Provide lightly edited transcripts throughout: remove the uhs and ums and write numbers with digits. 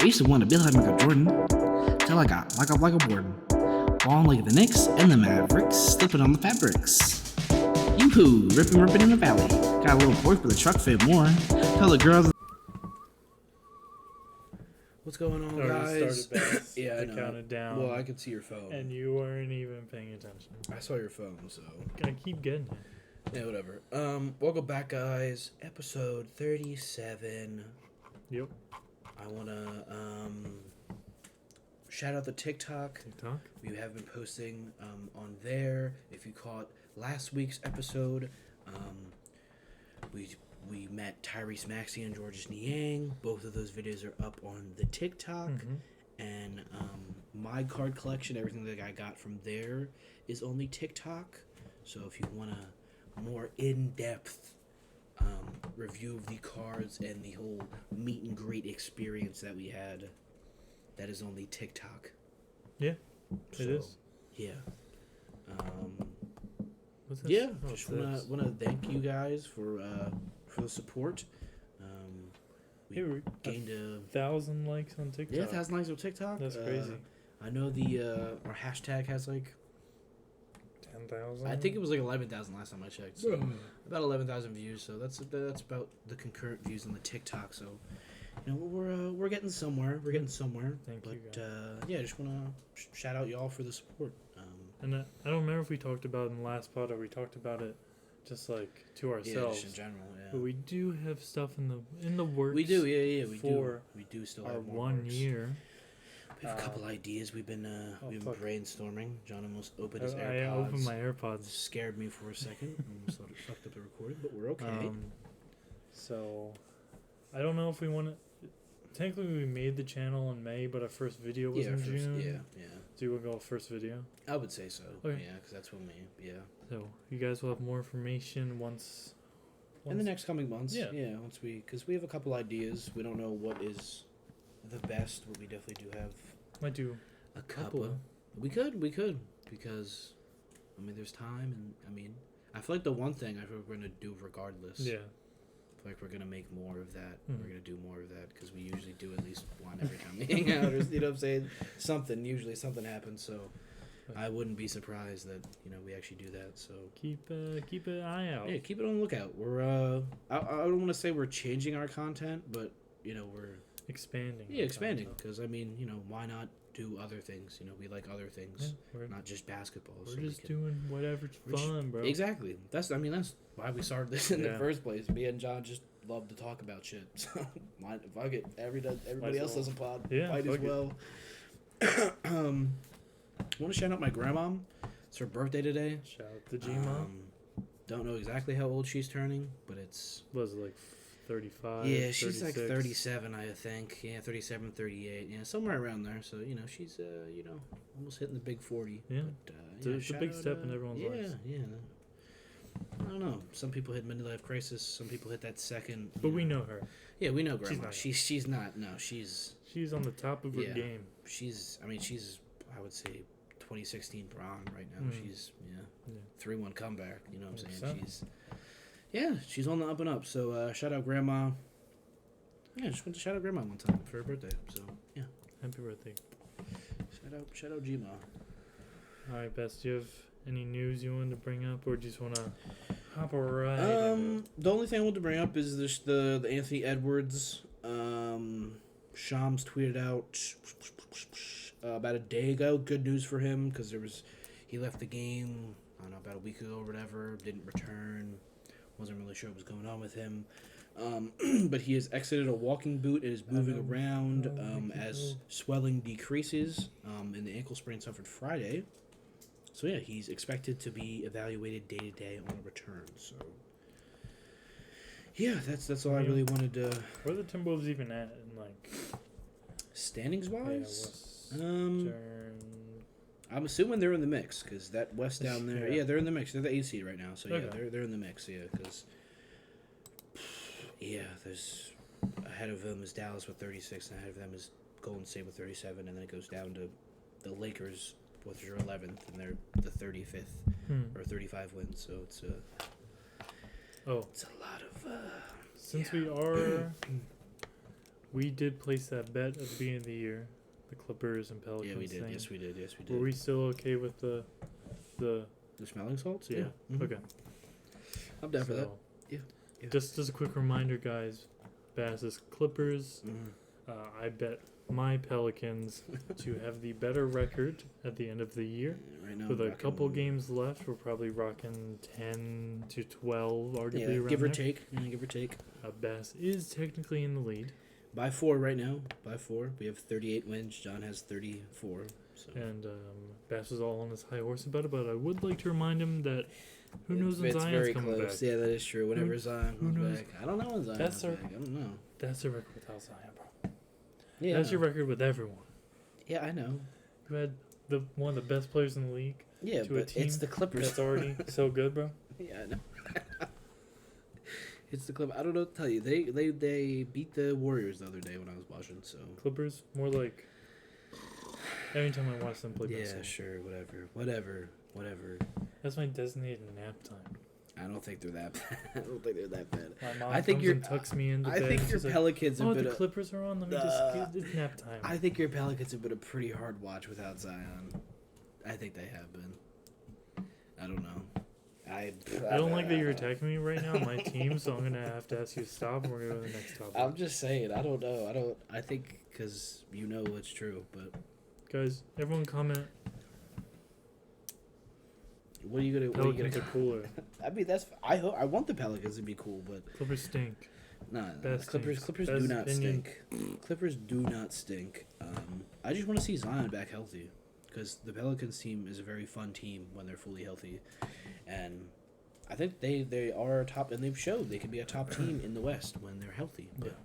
I used to want to be like Michael Jordan, till I got like a Jordan. Balling like the Knicks and the Mavericks, slipping on the fabrics. Yoo-hoo, ripping in the valley. Got a little pork, but the truck fit more. Tell the girls. What's going on, guys? Started back. Yeah, I I know. counted down. Well, I could see your phone. And you weren't even paying attention. I saw your phone, so. I keep getting it. Yeah, whatever. Welcome back, guys. Episode 37. Yep. I wanna shout out the TikTok. We have been posting on there. If you caught last week's episode, we met Tyrese Maxey and Georges Niang. Both of those videos are up on the TikTok. Mm-hmm. And my card collection, everything that I got from there is on the TikTok. So if you want a more in-depth review of the cards and the whole meet and greet experience that we had, that is on the TikTok. Yeah, it is. Yeah. What's this? Yeah, Oh, just wanna thank you guys for the support. We gained 1,000 likes on TikTok. Yeah, 1,000 likes on TikTok. That's crazy. I know our hashtag has like 10,000. I think it was like 11,000 last time I checked. So about 11,000 views. So that's about the concurrent views on the TikTok. So you know we're getting somewhere. We're getting somewhere. Thank you, guys. Yeah, just wanna shout out y'all for the support. And I don't remember if we talked about it in the last pod or we talked about it just like to ourselves. Yeah, just in general. Yeah. But we do have stuff in the works. We do. Yeah. We for do. We do still our have more 1 works. year. We have a couple ideas. We've been brainstorming. John almost opened his I AirPods. opened my AirPods. Scared me for a second. Almost thought it fucked up the recording, but we're okay. So, I don't know if we want to. Technically, we made the channel in May, but our first video was in June. Yeah. Do you want to go first video? I would say so. Okay. Yeah, because that's when we. Yeah. So you guys will have more information once In the next coming months. Yeah. Yeah. Because we have a couple ideas. We don't know what is the best, but we definitely do have. Might do a couple. We could, because, I mean, there's time, and I mean, I feel like the one thing I feel we're gonna do regardless. Yeah. I feel like we're gonna make more of that. Mm-hmm. We're gonna do more of that because we usually do at least one every time we hang out, or you know what I'm saying? Usually something happens. So I wouldn't be surprised that we actually do that. So keep an eye out. Yeah, keep it on the lookout. We're I don't want to say we're changing our content, but we're expanding. Yeah, expanding because I mean why not do other things? We like other things, not just basketball. We're just doing whatever's fun, bro. Exactly. That's why we started this in the first place. Me and John just love to talk about shit. So fuck it. Everybody else does a pod. Yeah, might as well. I want to shout out my grandma. It's her birthday today. Shout out to G-Mom. Don't know exactly how old she's turning, but it's... Was it like 35? Yeah, she's 36? like 37, I think. Yeah, 37, 38. Yeah, somewhere around there. So, she's, almost hitting the big 40. Yeah. But, it's a big step in everyone's lives. Yeah. I don't know. Some people hit midlife crisis. Some people hit that second. But we know her. Yeah, we know grandma. She's not. No, she's on the top of her game. She's, I would say, 2016 Braun right now. She's 3-1 comeback. You know what I'm saying? She's on the up and up. So shout out grandma. Yeah, just went to shout out grandma one time for her birthday. So yeah, happy birthday. Shout out G-Ma. All right, Bess. Do you have any news you wanted to bring up, or just want to hop right? The only thing I want to bring up is this the Anthony Edwards. Shams tweeted out about a day ago. Good news for him because he left the game. I don't know, about a week ago or whatever. Didn't return. Wasn't really sure what was going on with him. But he has exited a walking boot and is moving around as swelling decreases. And the ankle sprain suffered Friday. So yeah, he's expected to be evaluated day to day on a return. So yeah, that's all I really wanted to. Where are the Timberwolves even at in standings wise? Yeah, I'm assuming they're in the mix because that West down there. Yeah, they're in the mix. They're the 8th seed right now. So yeah, they're in the mix. Yeah, because there's ahead of them is Dallas with 36, and ahead of them is Golden State with 37, and then it goes down to the Lakers, which are 11th, and they're the 35th or 35 wins. So it's it's a lot of. Since we are we did place that bet at the beginning of the year, the Clippers and Pelicans. Yeah, we did. thing. Yes, we did. Yes, we did. Were we still okay with the The smelling salts? yeah? Mhm. Okay. I'm down for that. So, Yeah. Just as a quick reminder, guys, Bass's Clippers. I bet my Pelicans to have the better record at the end of the year. Right now, With I'm a rocking- couple games left, we're probably rocking 10 to 12, arguably Yeah, around give or there. take. Yeah, give or take. Bass is technically in the lead, By 4 right now. By 4. We have 38 wins. John has 34. So and Bass is all on his high horse about it. But I would like to remind him that who knows when it's Zion's very coming close. back. Yeah, that is true. Whenever Zion who comes knows? back, I don't know when Zion That's comes our- back. I don't know. That's the record without Zion, bro. Yeah, That's your record with everyone. yeah, I know. You had one of the best players in the league. Yeah, To a but team it's the Clippers. That's already so good, bro. Yeah, I know. It's the Clippers. I don't know what to tell you. They beat the Warriors the other day when I was watching. So Clippers, more like every time I watch them play yeah, basketball. sure, whatever. That's my designated nap time. I don't think they're that bad. I don't think they're that bad. My mom I think comes you're- and tucks me into I bed. think and your she's like, Pelicans have oh, been. the Clippers are on. Let me just get it's nap time. I think your Pelicans have been a pretty hard watch without Zion. I think they have been. I don't know. I don't like that you're attacking me right now on my team, so I'm gonna have to ask you to stop, and we're gonna go to the next topic. I'm just saying. I don't know. I think because you know it's true, but Guys, everyone comment. what are you gonna? Pelicans are cooler. I mean, that's. I want the Pelicans to be cool, but Clippers stink. nah. Best Clippers. teams. Clippers Best do not opinion. stink. Clippers do not stink. I just want to see Zion back healthy, because the Pelicans team is a very fun team when they're fully healthy, and I think they are top, and they've showed they can be a top team in the West when they're healthy. But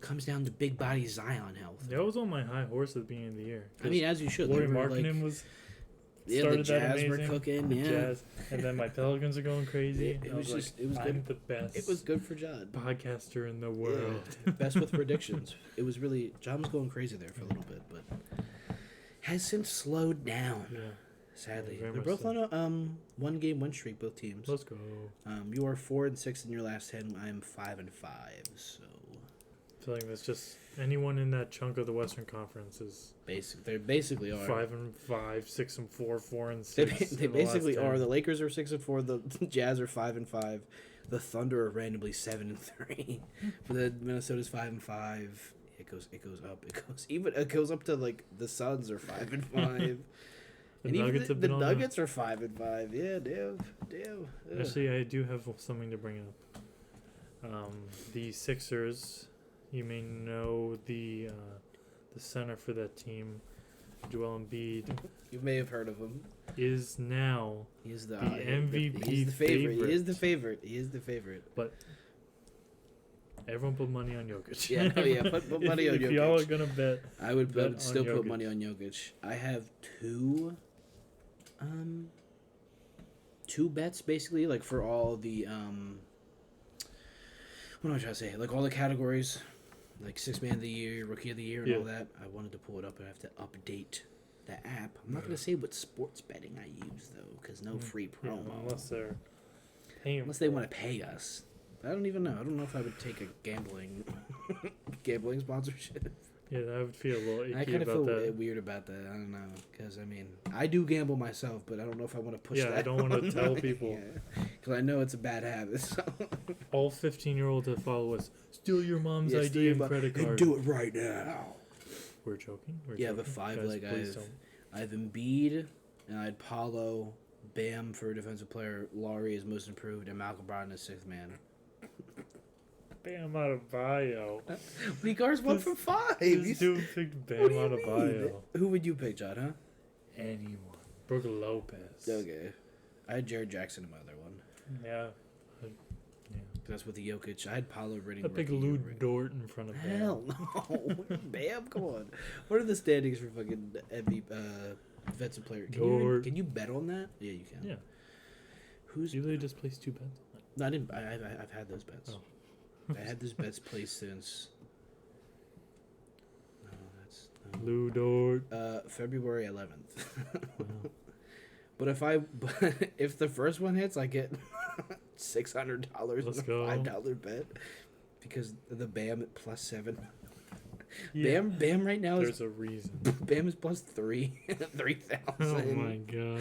comes down to big body Zion health. That was on my high horse at the beginning of the year. I mean, as you should. Laurie They were, like, Markkinen was yeah, started the that Jazz were amazing. cooking. the Yeah, Jazz, and then my Pelicans are going crazy. It and I was was just- like, it was I'm good. the best. it was good for John. podcaster in the world. Yeah, best with predictions. It was really John was going crazy there for a little bit, but has since slowed down. Yeah, Sadly, very they're much both so. on a 1-game win streak. Both teams. let's go. You are 4-6 in your last 10. I am 5-5. So I feel like that's just anyone in that chunk of the Western Conference is they basically are 5-5, 6-4, 4-6. They in the last basically 10. are. The Lakers are 6-4. The Jazz are 5-5. The Thunder are randomly 7-3. But the Minnesota's 5-5. It goes up. It goes up to like the Suns are 5-5. The And Nuggets even have the been on Nuggets are 5-5. Yeah, damn. Ugh. Actually, I do have something to bring up. The Sixers, you may know the center for that team, Joel Embiid, You may have heard of him. is now He's the MVP He's the favorite. He is favorite. the favorite. But everyone put money on Jokic. Yeah, no, yeah. Put money on if Jokic. y'all are gonna bet, I would bet on still put Jokic. money on Jokic. I have two bets basically, like for all the what am I trying to say? Like all the categories, like 6th man of the year, rookie of the year, and Yeah. all that. I wanted to pull it up, but I have to update the app. I'm not gonna say what sports betting I use though, because no free yeah, promo unless they're paying. unless they want to pay us. I don't even know. I don't know if I would take a gambling sponsorship. Yeah, I would feel a little I icky kind of about feel that. weird about that. I don't know, because I mean, I do gamble myself, but I don't know if I want to push Yeah, that. I don't want to tell people. because I know it's a bad habit. So. All 15-year-olds that follow us, steal your mom's Yeah, ID steal your and mo- credit and card. do it right now. We're joking. We're Yeah, joking. the 5 Guys, leg. please don't. I have Embiid, and I had Paulo, Bam for defensive player, Laurie is most improved, and Malcolm Brogdon is 6th man. Bam out of bio. We guards 1 This- from 5. This dude picked What Bam do you out of mean? bio. Who would you pick, John? Huh? Anyone. Brooke Lopez. Okay, I had Jared Jackson in my other one. Yeah. That's with the Jokic. I had Paulo winning. I picked rookie Lou year. Dort in front of Bam. Hell no. Bam, come on. What are the standings for fucking defensive player? Dort. Can you bet on that? Yeah, you can. Yeah. Who's? You literally just placed 2 bets. No, I didn't. I've had those bets. Oh. I had those bets placed since. No, that's no. Lou Dort. February 11th. Wow. But if the first one hits, I get $600 Let's on a go. $5 bet because the Bam at +7. Yeah. Bam right now There's is a reason. Bam is plus 3,000. Oh my god.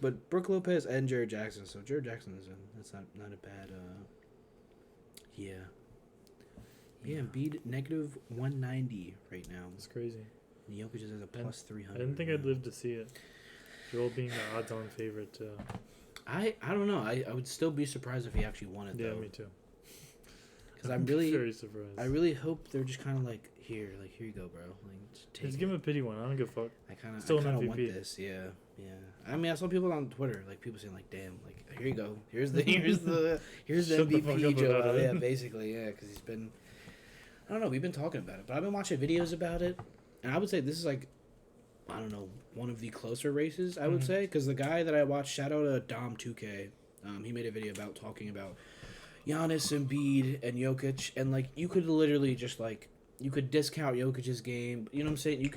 But Brooke Lopez and Jared Jackson. So Jared Jackson is in. That's not a bad. Yeah. Yeah, Embiid negative 190 right now. It's crazy. Jokic is at a plus 300. I didn't think I'd live to see it. Joel being the odds-on favorite. I don't know. I would still be surprised if he actually won it, Yeah, though. me too. Because I'm really very surprised. I really hope they're just kind of like, here you go, bro. Like, just take Just it. give him a pity one. I don't give a fuck. I kind Still an of want MVP. this. Yeah. I mean, I saw people on Twitter, like people saying, like, "Damn, like here you go. Here's the Shut the fuck MVP, up about Joel." it. Yeah, basically, yeah, because he's been. I don't know. We've been talking about it, but I've been watching videos about it, and I would say this is like, I don't know, one of the closer races. I would say, because the guy that I watched, shout out to Dom 2K, he made a video about talking about Giannis, Embiid, and Jokic, and like you could literally just like you could discount Jokic's game. You know what I'm saying? You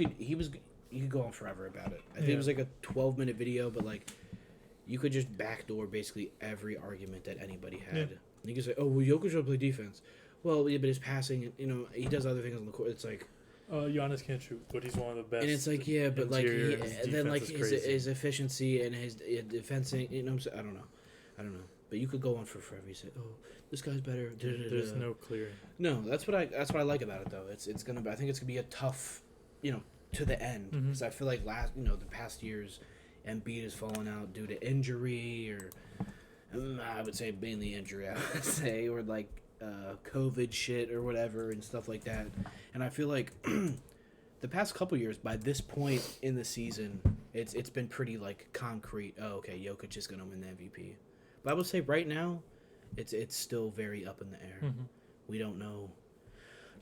could go on forever about it. I think it was like a 12-minute video, but like you could just backdoor basically every argument that anybody had. Yeah. You could say, "Oh, well, Jokic should play defense." Well, yeah, but his passing, you know, he does other things on the court. It's like, Giannis can't shoot, but he's one of the best. and it's like, yeah, but like, interior, and his and then like defense is crazy. his efficiency and his defensing, you know, what I'm saying? I don't know. But you could go on for forever. You say, "Oh, this guy's better." There's no clearing. No, that's what I like about it though. It's gonna be, I think it's gonna be a tough, you know, to the end, because I feel like the past years, Embiid has fallen out due to injury or I would say mainly injury. I would say or like COVID shit or whatever and stuff like that. And I feel like the past couple years, by this point in the season, it's been pretty like concrete. Oh, okay, Jokic is gonna win the MVP. But I would say right now, it's still very up in the air. We don't know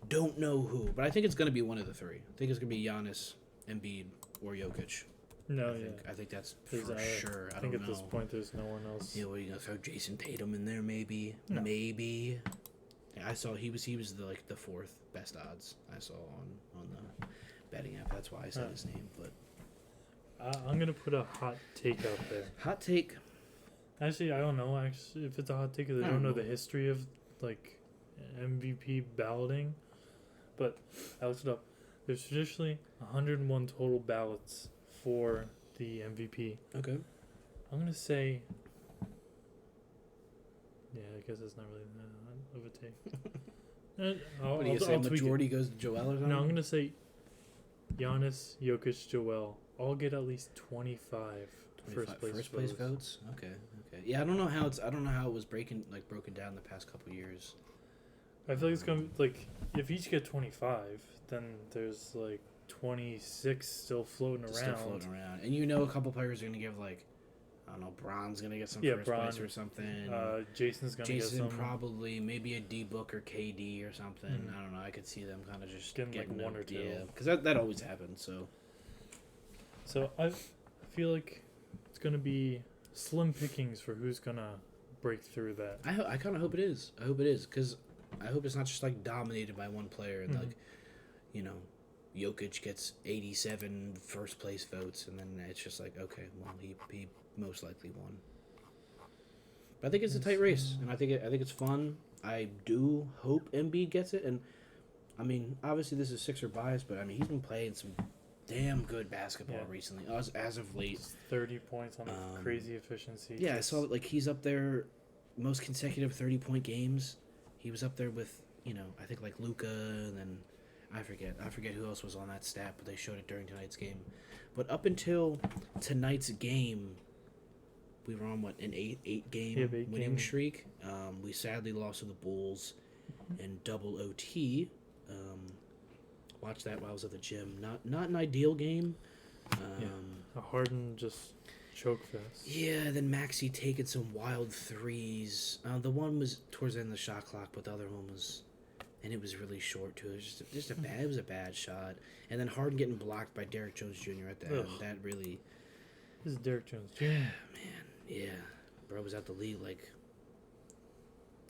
who, but I think it's gonna be one of the three. I think it's gonna be Giannis, Embiid, or Jokic. I think that's for sure. I think at this point there's no one else. Yeah, what are you gonna throw Jason Tatum in there? Maybe, No. maybe. Yeah, I saw he was the fourth best odds I saw on the betting app. That's why I said his name. But I'm gonna put a hot take out there. hot take. Actually, I don't know. Actually, if it's a hot take, because I don't know the history of like MVP balloting. But I looked it up. There's traditionally 101 total ballots for the MVP. Okay. I'm gonna say. Yeah, I guess it's not really that of a take. What do you say? Majority goes to Joel or something? No, I'm gonna say Giannis, Jokic, Joel all get at least 25 first place votes. Okay. Yeah, I don't know how it was broken down the past couple years. I feel like it's gonna like if each get 25, then there's like 26 still floating around. And you know, a couple players are gonna give like, I don't know, Bron's gonna get some first place or something. Jason's gonna get some. Probably, maybe a D Book or KD or something. I don't know. I could see them kind of just getting like one or two. Yeah, because that always happens. So I feel like it's gonna be slim pickings for who's gonna break through that. I kind of hope it is. I hope it is, because I hope it's not just like dominated by one player and like, you know, Jokic gets 87 first place votes and then it's just like, okay, well he most likely won. But I think it's a tight race and I think it's fun. I do hope Embiid gets it, and I mean obviously this is Sixer bias, but I mean he's been playing some damn good basketball recently as of late. 30 points on a crazy efficiency. Yeah, I saw like he's up there most consecutive 30-point games. He was up there with, you know, I think like Luka, and then I forget who else was on that stat, but they showed it during tonight's game. But up until tonight's game, we were on an eight game winning streak. We sadly lost to the Bulls in double OT. Watched that while I was at the gym. Not an ideal game. A Harden just choke fest. Yeah, then Maxey taking some wild threes. The one was towards the end of the shot clock, but the other one was, and it was really short too. It was just a bad. It was a bad shot. And then Harden getting blocked by Derrick Jones Jr. at the end. That really. This is Derrick Jones Jr. Man, yeah, bro was out the league like.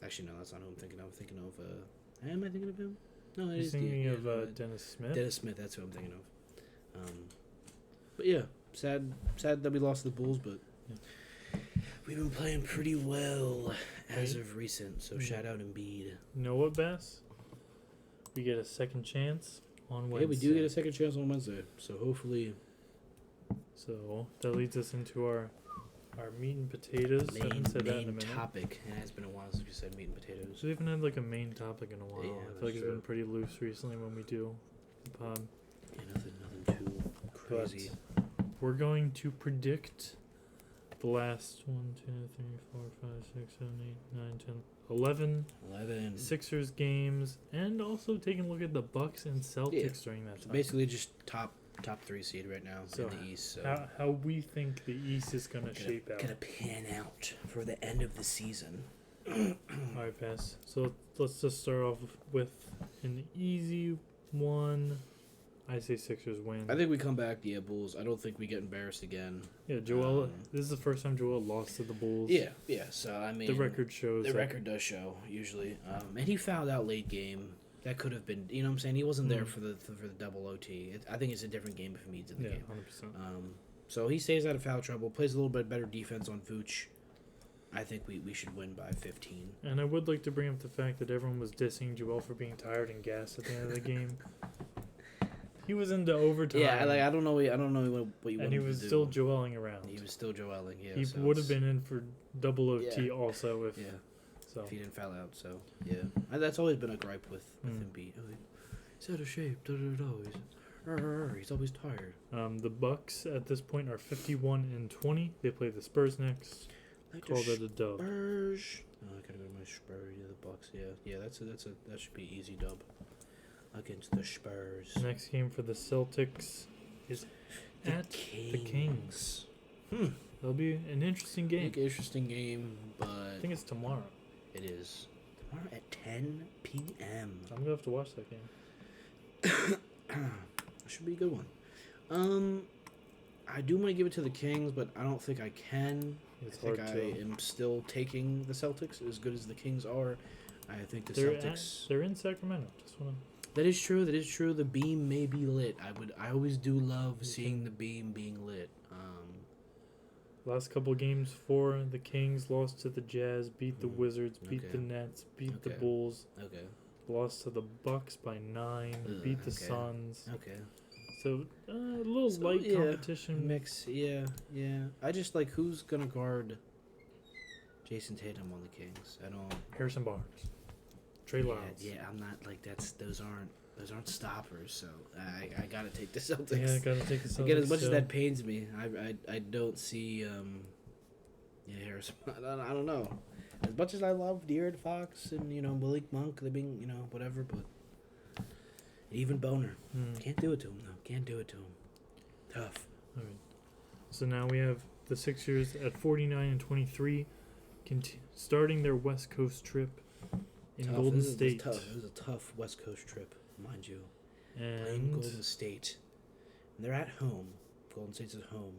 Actually, no, that's not who I'm thinking of. I'm thinking of. Am I thinking of him? No, it is. Thinking of Dennis Smith. Dennis Smith, that's who I'm thinking of. But yeah, sad that we lost to the Bulls, but we've been playing pretty well as of recent. So shout out Embiid. You know what, Bass? we get a second chance on Wednesday. Yeah, we do get a second chance on Wednesday. So hopefully. So that leads us into our meat and potatoes. I haven't said that in a Main minute. topic. It has been a while since we said meat and potatoes. So we haven't had like a main topic in a while. Yeah, I feel like it's been pretty loose recently when we do the pod. Yeah, nothing too crazy. But we're going to predict the last 1, 2, 3, 4, 5, 6, 7, 8, 9, 10, 11 Sixers games, and also taking a look at the Bucks and Celtics during that So time. basically just top 3 seed right now So in the East. So how we think the East is going to shape out. Gonna pan out for the end of the season. Alright, pass. So let's just start off with an easy one. I say Sixers win. I think we come back, Bulls. I don't think we get embarrassed again. Yeah, Joel. This is the first time Joel lost to the Bulls. Yeah. So I mean, the record shows. The record does show usually, and he fouled out late game. That could have been, you know what I'm saying? He wasn't there for the double OT. I think it's a different game if he's in the game. 100%. So he stays out of foul trouble, plays a little bit better defense on Vooch. I think we should win by 15. And I would like to bring up the fact that everyone was dissing Joel for being tired and gassed at the end of the game. He was into overtime. Yeah, I don't know what you want. And he was still Joeling around. He was still Joeling. Yeah, he would have been in for double OT also if. Yeah. So. If he didn't foul out, so yeah, and that's always been a gripe with him. He's out of shape. He's always tired. The Bucks at this point are 51-20. They play the Spurs next. Call that a dub. Spurs. Oh, I gotta go to my Spurs. Yeah, the Bucks. Yeah. That should be easy dub against the Spurs. Next game for the Celtics is at the Kings. It'll be an interesting game. Interesting game, but I think it's tomorrow. It is tomorrow at 10 p.m. I'm gonna have to watch that game. Should be a good one. I do want to give it to the Kings, but I don't think I can. It's I think hard I to. am still taking the Celtics as good as the Kings are. I think the They're Celtics. They're in Sacramento. Just wanna. That is true. The beam may be lit. I always do love seeing the beam being lit. Last couple games for the Kings, lost to the Jazz, beat the Wizards, beat the Nets, beat the Bulls. Okay. Lost to the Bucks by 9, beat the Suns. Okay. So a little light competition. Mix. Yeah. I just like who's gonna guard Jason Tatum on the Kings. I don't. Harrison Barnes, Trey Lyles. Yeah, I'm not like those aren't stoppers. So I gotta take the Celtics. Yeah, gotta take the Celtics. Again, as much as that pains me, I don't see Harrison. I don't know. As much as I love De'Aaron Fox and Malik Monk, they being whatever, but even Boner can't do it to him though. Can't do it to him. Tough. All right. So now we have the Sixers at 49-23, starting their West Coast trip in Golden State. It was a tough West Coast trip, mind you. And Playing Golden State. And they're at home. Golden State's at home.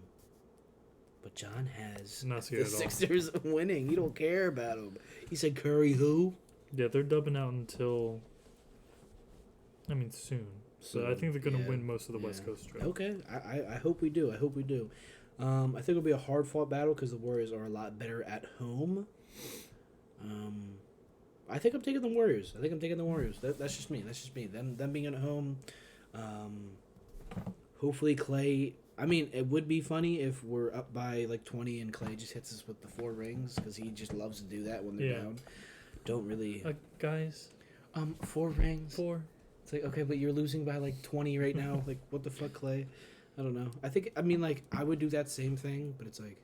But John has the Sixers winning. He don't care about them. He said, Curry who? Yeah, they're dubbing out until, soon. So I think they're going to win most of the West Coast trip. Okay. I hope we do. I think it'll be a hard-fought battle because the Warriors are a lot better at home. I think I'm taking the Warriors. That's just me. Them being at home. Hopefully Clay. It would be funny if we're up by like 20 and Clay just hits us with the 4 rings because he just loves to do that when they're down. Don't really. Guys. 4 rings. 4. It's like, okay, but you're losing by like 20 right now. Like, what the fuck, Clay? I don't know. I would do that same thing, but it's like,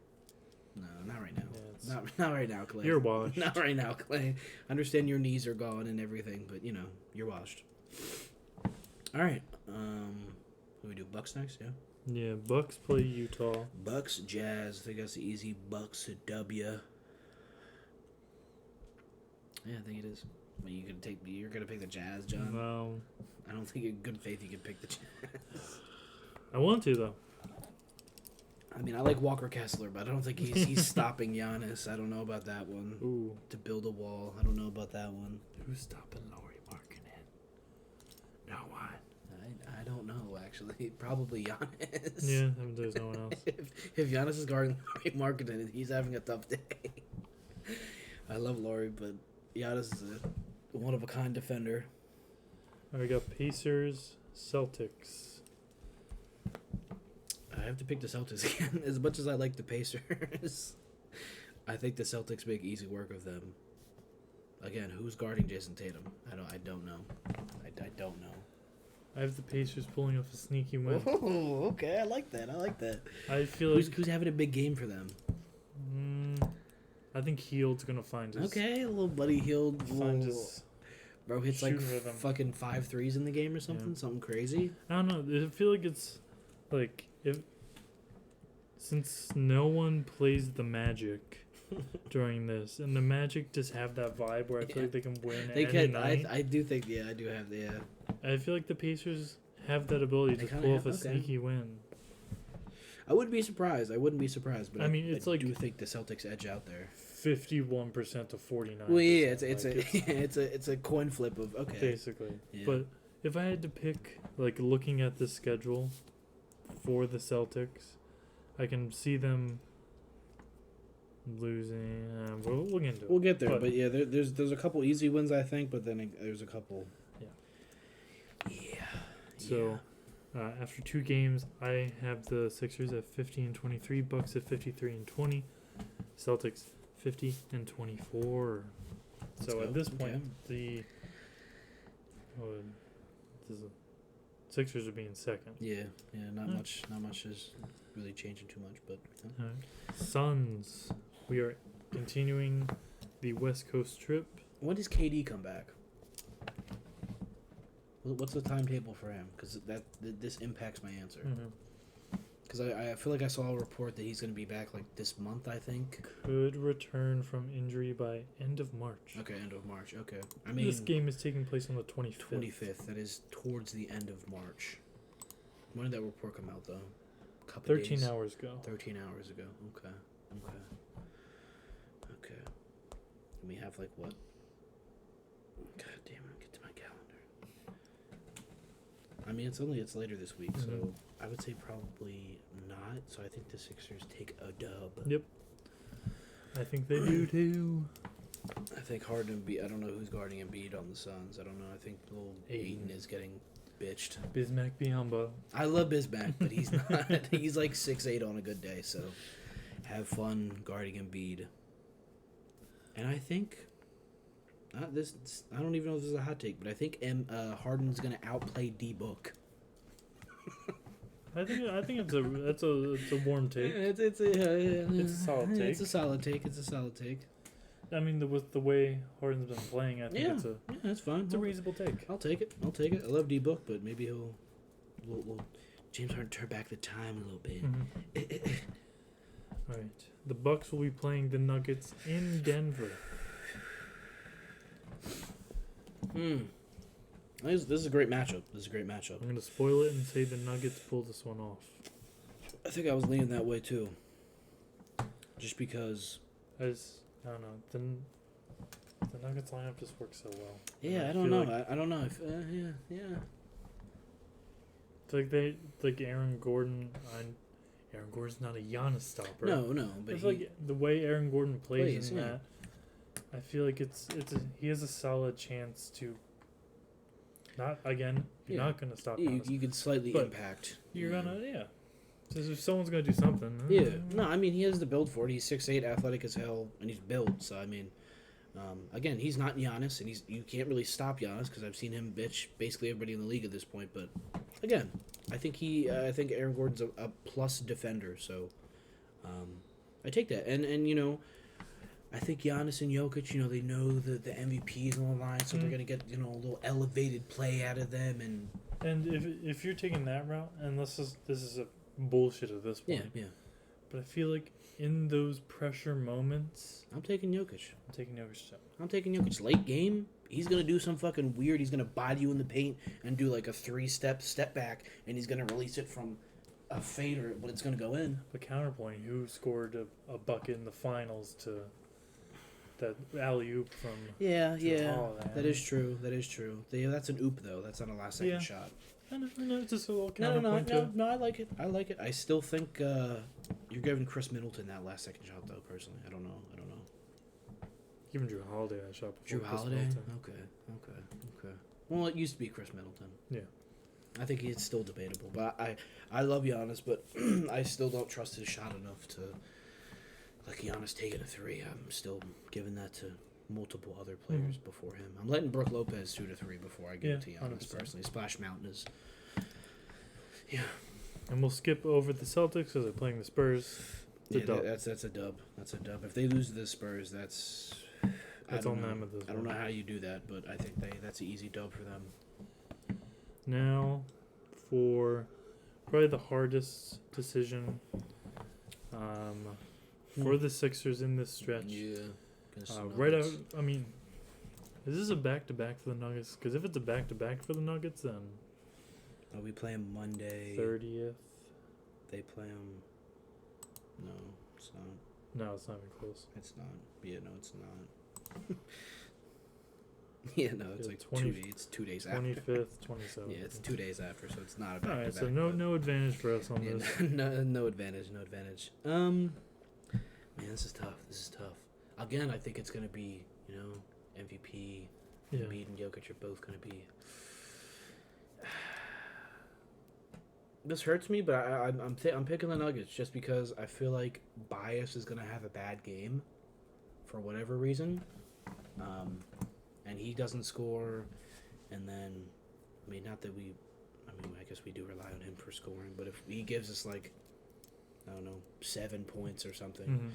no, not right now. Yeah, not right now, Clay. You're washed. Not right now, Clay. I understand your knees are gone and everything, but you're washed. All right. What do we do? Bucks next, yeah. Yeah, Bucks play Utah. Bucks, Jazz. I think that's the easy Bucks W. Yeah, I think it is. You're gonna pick the Jazz, John? No. I don't think in good faith you can pick the Jazz. I want to though. I like Walker Kessler, but I don't think he's stopping Giannis. I don't know about that one. Ooh. To build a wall. I don't know about that one. Who's stopping Lauri Markkanen? No one. I don't know, actually. Probably Giannis. Yeah, there's no one else. if Giannis is guarding Lauri Markkanen, he's having a tough day. I love Lauri, but Giannis is a one-of-a-kind defender. We got Pacers, Celtics. I have to pick the Celtics again. As much as I like the Pacers, I think the Celtics make easy work of them. Again, who's guarding Jason Tatum? I don't know. I don't know. I have the Pacers pulling off a sneaky win. Oh, okay. I like that. I feel like Who's having a big game for them? I think Hield's gonna find his. Okay, a little buddy Hield. Find his. Bro hits like shooting rhythm. fucking 5 threes in the game or something. Yeah. Something crazy. I don't know. I feel like it's like since no one plays the Magic during this, and the Magic just have that vibe where I feel like they can win. They any can. night. I do think. Yeah, I do have. Yeah. I feel like the Pacers have that ability They to kinda pull off have- a okay. sneaky win. I wouldn't be surprised. But I mean, it's I like- do think the Celtics edge out there. 51% to 49%. Well, yeah, it's like, it's a coin flip of okay. basically. Yeah. But if I had to pick, like looking at the schedule for the Celtics, I can see them losing. We'll get into it. We'll get there, But- but yeah, there's a couple easy wins I think, but then there's a couple. Yeah. Yeah. So, after 2 games, I have the Sixers at 50-23, Bucks at 53-20, Celtics 50-24. So go. at this Okay. point, the Sixers are being second. Yeah, not Hmm. much is really changing too much, but Suns, we are continuing the West Coast trip. when does KD come back? What's the timetable for him? Because this impacts my answer. Because I feel like I saw a report that he's going to be back like this month, I think. Could return from injury by end of March. Okay, end of March. Okay. I mean, This game is taking place on the 25th. 25th. That is towards the end of March. When did that report come out, though? A couple 13 days. hours ago. 13 hours ago. Okay. And we have like what? God damn it! Get to my calendar. I mean, it's later this week, so Mhm. I would say probably not. So I think the Sixers take a dub. Yep. I think they do too. I think Harden I don't know who's guarding Embiid on the Suns. I don't know. I think little Aiden is getting bitched. Bismack Biyombo. I love Bismack, but he's not. He's like 6'8" on a good day. So have fun guarding Embiid. And I think I don't even know if this is a hot take, but I think Harden's gonna outplay D Book. I think it's a warm take. It's a solid take. It's a solid take. I mean, with the way Harden's been playing, I think Yeah. it's a That's fine. reasonable take. I'll take it. I love D Book, but maybe we'll James Harden turn back the time a little bit. All right, the Bucks will be playing the Nuggets in Denver. This is a great matchup. I'm gonna spoil it and say the Nuggets pull this one off. I think I was leaning that way too. Just because. I don't know. The Nuggets lineup just works so well. Yeah, And I don't feel know. like- I don't know. Yeah. It's like Aaron Gordon. Aaron Gordon's not a Giannis stopper. No, but It's like the way Aaron Gordon plays in yeah. that. I feel like he has a solid chance to. Not again. You're Yeah. not gonna stop. you Giannis. could slightly But impact. You're gonna So if someone's gonna do something. Yeah. No, I mean he has the build for it. He's 6'8", athletic as hell, and he's built. So I mean, again, he's not Giannis, and you can't really stop Giannis because I've seen him bitch basically everybody in the league at this point. But again, I think Aaron Gordon's a plus defender. So I take that, and I think Giannis and Jokic, they know the MVP is on the line, so they're gonna get a little elevated play out of them, And if you're taking that route, and this is a bullshit at this point. yeah. But I feel like in those pressure moments, I'm taking Jokic. I'm taking Jokic too. I'm taking Jokic late game. He's gonna do some fucking weird. He's gonna body you in the paint and do like a 3-step back, and he's gonna release it from a fader, but it's gonna go in. But counterpoint, who scored a bucket in the finals to that alley oop from? Yeah. Holiday? That is true. That's an oop though. That's not a last second shot. I know, it's just a little No. counterpoint too. I like it. I still think you're giving Chris Middleton that last second shot though. Personally, I don't know. Giving Drew Holiday that shot before Drew Chris Holiday. Middleton. Okay. Well, it used to be Chris Middleton. Yeah. I think it's still debatable, but I love Giannis, but I still don't trust his shot enough to like Giannis taking a 3. I'm still giving that to multiple other players before him. I'm letting Brook Lopez shoot a 3 before I give it to Giannis 100%. personally. Splash Mountain is, yeah. And we'll skip over the Celtics because they're playing the Spurs. That's a dub. That's a dub. If they lose to the Spurs, that's on them at this I don't know how you do that, but I think that's an easy dub for them. Now, for probably the hardest decision for the Sixers in this stretch. Yeah. Right out. I mean, is this a back-to-back for the Nuggets? Because if it's a back-to-back for the Nuggets, then Are we playing Monday? 30th. They play them. No, it's not. No, it's not even close. It's not. Yeah, no, it's not. Yeah, no, it's Yeah, like 20 2 days. It's 2 days after. 25th, 27th. Yeah, it's 2 days after, so it's not a All back right, to so back. no advantage for us on Yeah, this. no advantage, no advantage. Man, this is tough. This is tough. Again, I think it's gonna be, MVP, Yeah. Embiid and Jokic are both gonna be. This hurts me, but I'm picking the Nuggets just because I feel like Bias is gonna have a bad game, for whatever reason, and he doesn't score, and then, not that I guess we do rely on him for scoring, but if he gives us like, I don't know, 7 points or something, Mm-hmm.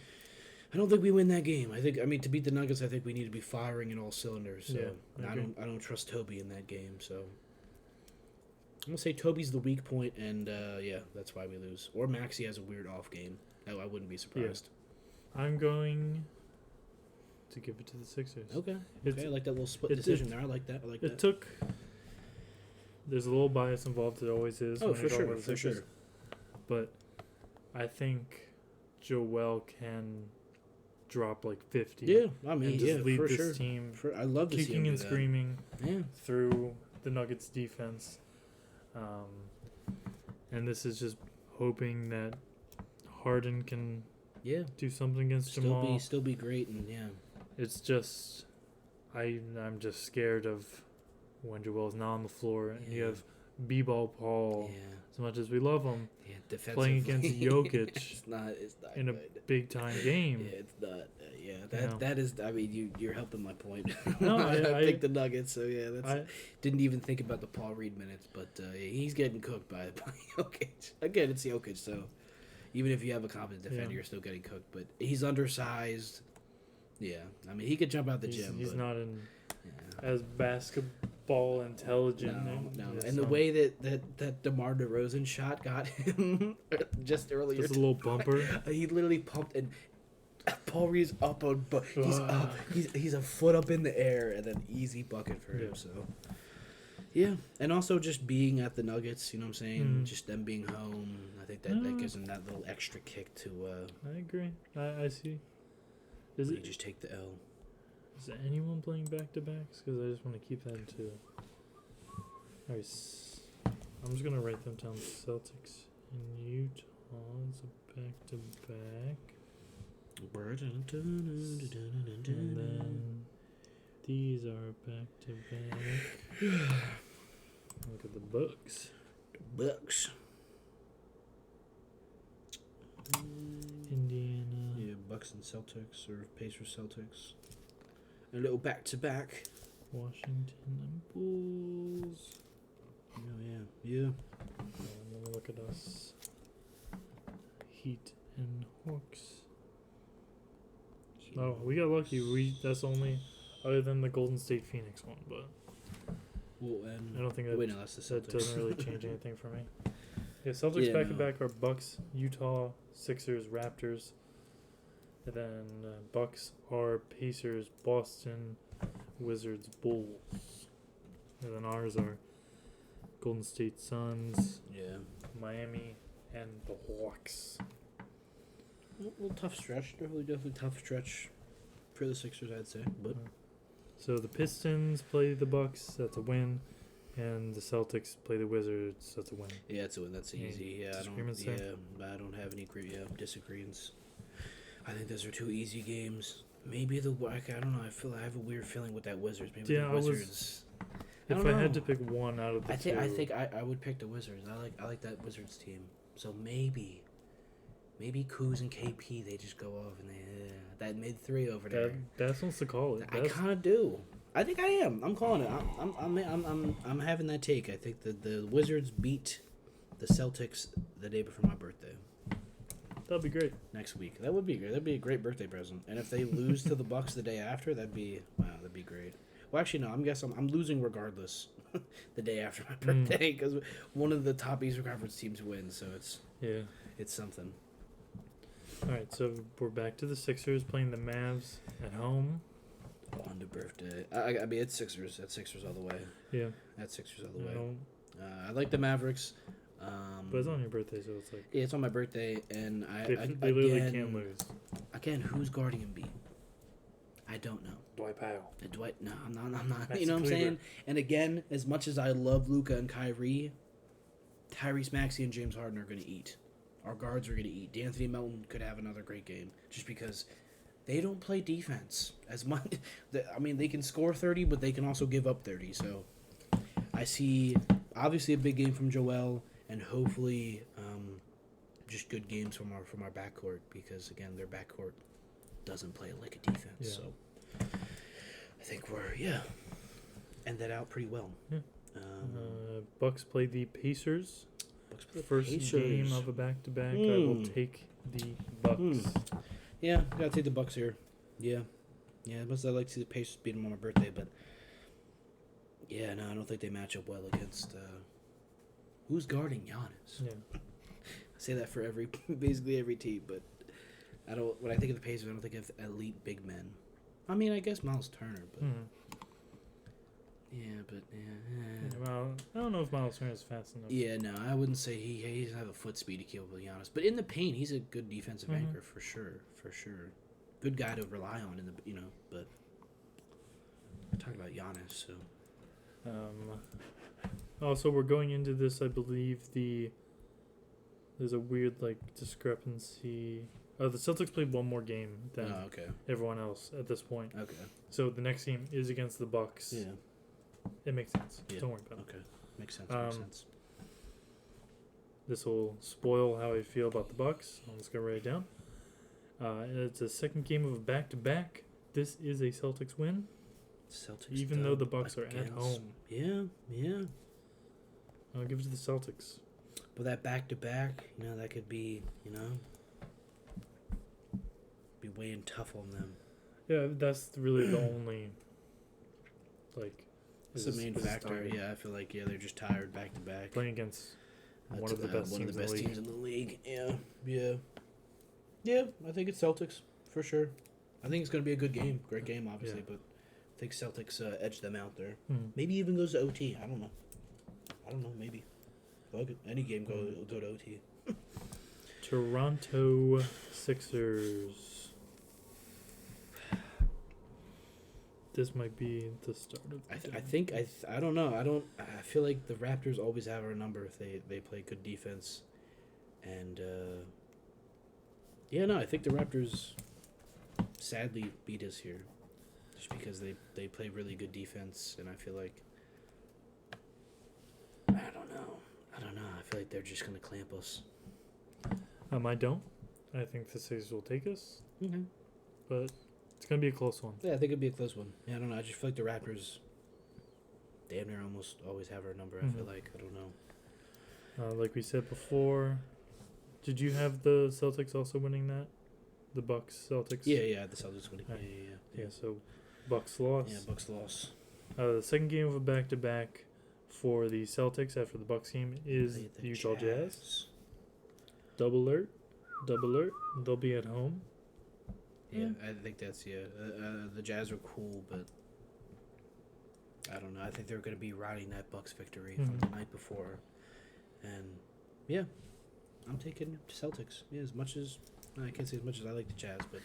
I don't think we win that game. To beat the Nuggets, I think we need to be firing in all cylinders. So Yeah, I don't trust Toby in that game. So I'm gonna say Toby's the weak point, and that's why we lose. Or Maxey has a weird off game. I wouldn't be surprised. I'm going to give it to the Sixers. Okay, I like that little split decision there. I like that. There's a little bias involved. There always is. Oh, when for you're talking sure, about the for Sixers. sure. But I think Joel can drop like 50. Yeah, and just lead for this sure. team I love to see him kicking do and that. screaming Yeah. through the Nuggets defense. And this is just hoping that Harden can do something against Jamal. Still be great, and It's just I'm just scared of when Joel's not on the floor and you have B-ball Paul. As much as we love him, playing against Jokic it's not in a good. big time game. Yeah, it's not. That is. You're helping my point. No, I picked the Nuggets, so I didn't even think about the Paul Reed minutes, but he's getting cooked by Jokic. Again, it's Jokic, so even if you have a competent defender, you're still getting cooked. But he's undersized. Yeah, he could jump out the gym. He's but, not as basketball intelligent. No. And the way that DeMar DeRozan shot got him just earlier. Just a little bumper. He literally pumped, and Paul Reed's up on, but he's up. He's a foot up in the air, and then easy bucket for him. So, and also just being at the Nuggets, you know what I'm saying? Just them being home, I think that gives him that little extra kick to. I agree. I see. You just take the L. Is anyone playing back-to-backs? Because I just want to keep that too. I'm just going to write them down. Celtics and Utah's a back-to-back. And then these are back-to-back. Look at the Bucks. Bucks. Indiana. Yeah, Bucks and Celtics, or Pacers Celtics. A little back-to-back. Washington and Bulls. Oh, yeah. And then look at us. Heat and Hawks. Oh, we got lucky. That's only other than the Golden State Phoenix one, but I don't think that, that's the that Celtics. doesn't really change anything for me. Yeah, Celtics back to back are Bucks, Utah, Sixers, Raptors, and then Bucks are Pacers, Boston, Wizards, Bulls, and then ours are Golden State Suns, Miami, and the Hawks. A little tough stretch. Definitely tough stretch for the Sixers, I'd say. But so the Pistons play the Bucks. That's a win. And the Celtics play the Wizards. That's a win. yeah, it's a win. That's easy. Yeah, I don't have any disagreements. I think those are two easy games. Maybe I don't know. I have a weird feeling with that Wizards. Maybe the Wizards. If don't I had know. to pick one out of the two, I think I would pick the Wizards. I like that Wizards team. So maybe Kuz and KP they just go off and that mid three over there. That wants to call it. I kind of do. I think I am. I'm calling it. I'm having that take. I think the Wizards beat the Celtics the day before my birthday. That'd be great. Next week. That would be great. That'd be a great birthday present. And if they lose to the Bucks the day after, that'd be great. Well, actually, no. I'm losing regardless the day after my birthday because one of the top Eastern Conference teams wins. So it's something. All right, so we're back to the Sixers playing the Mavs at home. On the birthday. I mean, it's Sixers. That's Sixers all the way. Yeah. That's Sixers all the way. I like the Mavericks. But it's on your birthday, so it's like... Yeah, it's on my birthday, and They literally can't lose. Again, who's guarding Embiid? I don't know. Dwight Powell. Dwight? No, I'm not. Maxi You know what I'm Kleber. saying? And again, as much as I love Luka and Kyrie, Tyrese Maxey and James Harden are going to eat. Our guards are going to eat. D'Anthony Melton could have another great game just because they don't play defense as much. I mean, they can score 30, but they can also give up 30. So I see obviously a big game from Joel, and hopefully just good games from our backcourt because again their backcourt doesn't play like a defense. Yeah. So I think we're end that out pretty well. Yeah. Bucks play the Pacers. Bucks play the First Pacers. game of a back-to-back. I will take the Bucks. Yeah, gotta take the Bucks here. Yeah. Most I'd like to see the Pacers beat them on my birthday, but yeah, no, I don't think they match up well against who's guarding Giannis. Yeah. I say that for basically every team, but I don't. When I think of the Pacers, I don't think of elite big men. I mean, I guess Miles Turner, but Well, I don't know if Miles Turner is fast enough. yeah, no, I wouldn't say he doesn't have a foot speed to keep up with Giannis. But in the paint, he's a good defensive anchor for sure. Good guy to rely on in the But we're talking about Giannis, so Also, we're going into this. I believe there's a weird discrepancy. The Celtics played one more game than everyone else at this point. Okay. So the next game is against the Bucks. Yeah. It makes sense. Yeah. Don't worry about it. Okay. Makes sense. This will spoil how I feel about the Bucks. Let's go write it down. It's a second game of a back-to-back. This is a Celtics win. Celtics. Even though the Bucks are at home. Yeah. I'll give it to the Celtics. But that back-to-back, that could be, be weighing tough on them. Yeah, that's really the only, It's the main factor. Yeah, I feel like, they're just tired back-to-back. Playing against one of the best teams in the league. Yeah, I think it's Celtics, for sure. I think it's going to be a good game. Great game, obviously, but I think Celtics edge them out there. Maybe even goes to OT. I don't know, maybe. Any game go to OT. Toronto Sixers. This might be the start of I don't know. I feel like the Raptors always have our number if they play good defense. And I think the Raptors sadly beat us here. Just because they play really good defense, and I feel like I don't know. I feel like they're just gonna clamp us. I don't. I think the Sixers will take us. Okay. But it's going to be a close one. Yeah, I think it'd be a close one. Yeah, I don't know. I just feel like the Raptors damn near almost always have our number. I feel like. I don't know. Like we said before, did you have the Celtics also winning that? The Bucks Celtics? Yeah, the Celtics winning. Yeah, so Bucks loss. Yeah, Bucks loss. The second game of a back-to-back for the Celtics after the Bucks game is the Utah Jazz. Double alert. They'll be at home. Yeah, I think that's the Jazz are cool, but I don't know. I think they're going to be riding that Bucks victory from the night before, and I'm taking Celtics. Yeah, as much as I can't say as much as I like the Jazz, but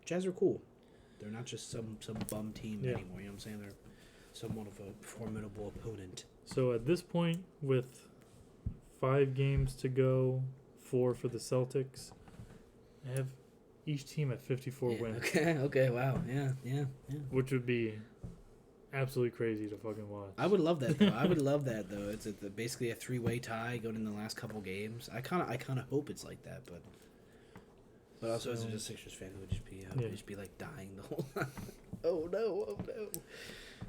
Jazz are cool. They're not just some bum team anymore. You know what I'm saying? They're somewhat of a formidable opponent. So at this point, with 5 games to go, 4 for the Celtics, I have each team at 54 wins. Okay, wow. Yeah. Which would be absolutely crazy to fucking watch. I would love that though. I would love that though. It's basically a 3-way tie going in the last couple games. I kind of hope it's like that, but also as a Sixers fan, I would just be like dying the whole time. Oh no!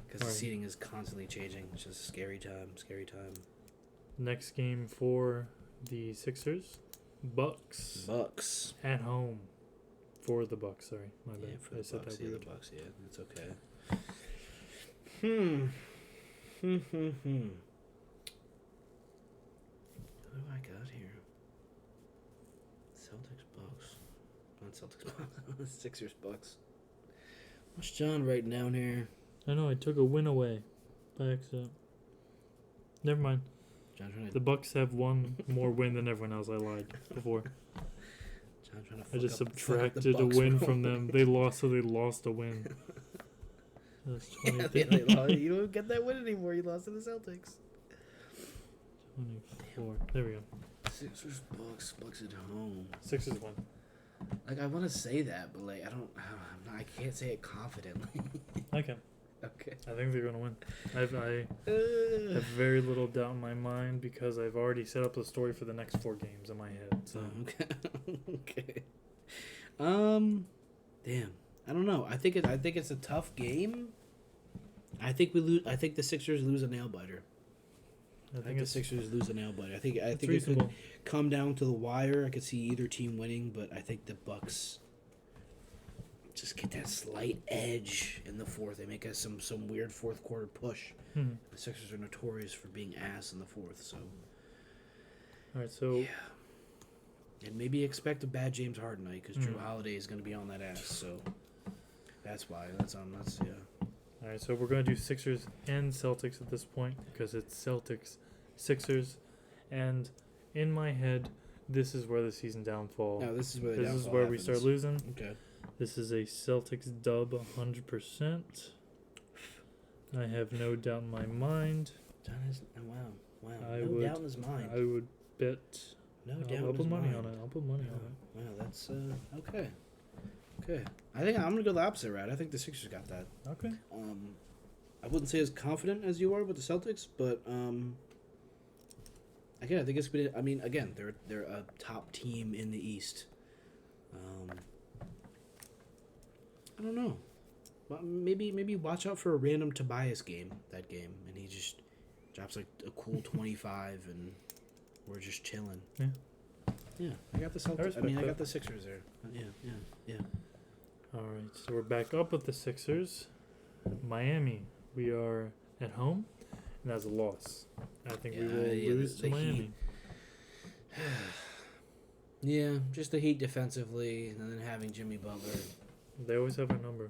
Because the seating is constantly changing. It's just a scary time. Next game for the Sixers, Bucks at home. For the Bucks, sorry, my bad. Yeah, for I the said Bucks. that Yeah, weird. the Bucks. Yeah, it's okay. What do I got here? Celtics, Bucks. Not Celtics, Bucks. Sixers, Bucks. What's John writing down here? I know I took a win away by accident. Never mind. John trying to. The Bucks have one more win than everyone else. I lied before. John trying to. I just fuck up subtracted the a Bucks win roll. from them. They lost, so they lost a win. That's Yeah, 20, they lost. You don't get that win anymore. You lost to the Celtics. 24. There we go. Sixers, Bucks at home. Sixers win. Like I want to say that, but like I can't say it confidently. I can. Okay. I think they're going to win. I have very little doubt in my mind because I've already set up the story for the next 4 games in my head. So Okay. Damn. I don't know. I think it's a tough game. I think we lose. I think the Sixers lose a nail biter. I think the Sixers lose a nail biter. I think it could come down to the wire. I could see either team winning, but I think the Bucks just get that slight edge in the fourth. They make some weird fourth quarter push. The Sixers are notorious for being ass in the fourth. So. All right. So. Yeah. And maybe expect a bad James Harden night because Drew Holiday is going to be on that ass. So that's why. That's yeah. All right. So we're going to do Sixers and Celtics at this point because it's Celtics, Sixers, and in my head, this is where the season downfall. No, this is where we start losing. Okay. This is a Celtics dub 100%. I have no doubt in my mind. John is wow. No doubt in his mind. I would bet. No doubt. I'll put money on it. I'll put money on it. Wow, that's okay. Okay. I think I'm gonna go the opposite route. I think the Sixers got that. Okay. I wouldn't say as confident as you are with the Celtics, but again, I think it's been. I mean, again, they're a top team in the East. I don't know. Well, maybe watch out for a random Tobias game that game, and he just drops like a cool 25, and we're just chilling. Yeah. Yeah, I got the Celtics. I got the Sixers there. Yeah. All right, so we're back up with the Sixers. Miami, we are at home, and that's a loss. I think we will lose to Miami. Yeah, just the Heat defensively, and then having Jimmy Butler. They always have a number.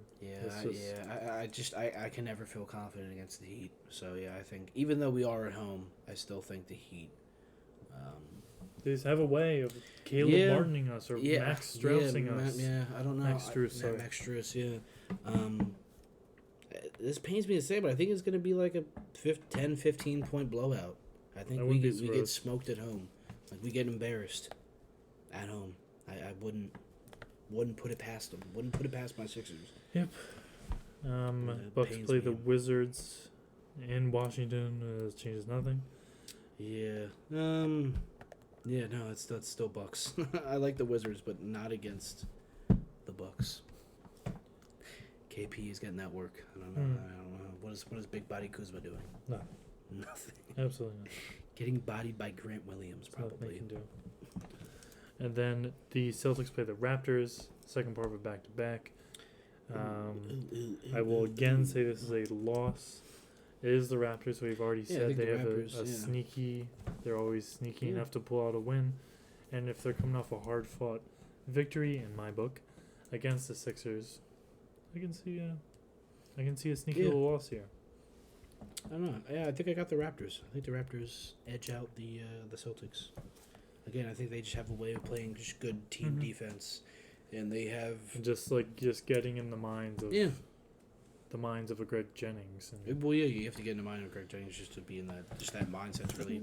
I can never feel confident against the Heat. So yeah, I think even though we are at home, I still think the Heat. They just have a way of Caleb Martining us or Max Straussing us. I don't know. Max Strus, Max Strus, yeah. This pains me to say, but I think it's going to be like a 10, 15-point blowout. I think we get smoked at home. Like, we get embarrassed at home. I wouldn't put it past them. Wouldn't put it past my Sixers. Yep. Bucks play the Wizards in Washington. Changes nothing. Yeah. Yeah, no, that's still Bucks. I like the Wizards, but not against the Bucks. KP is getting that work. I don't know. What is Big Body Kuzma doing? No. Nothing. Absolutely not. Getting bodied by Grant Williams, probably. Can do. And then the Celtics play the Raptors. Second part of a back-to-back. I will again say this is a loss. It is the Raptors. We've already said they have a sneaky. They're always sneaky enough to pull out a win, and if they're coming off a hard-fought victory in my book against the Sixers, I can see a sneaky little loss here. I don't know. Yeah, I think I got the Raptors. I think the Raptors edge out the Celtics. Again, I think they just have a way of playing just good team defense, and they have just getting in the minds of the minds of a Greg Jennings. Well, yeah, you have to get in the mind of Greg Jennings just to be in that mindset to really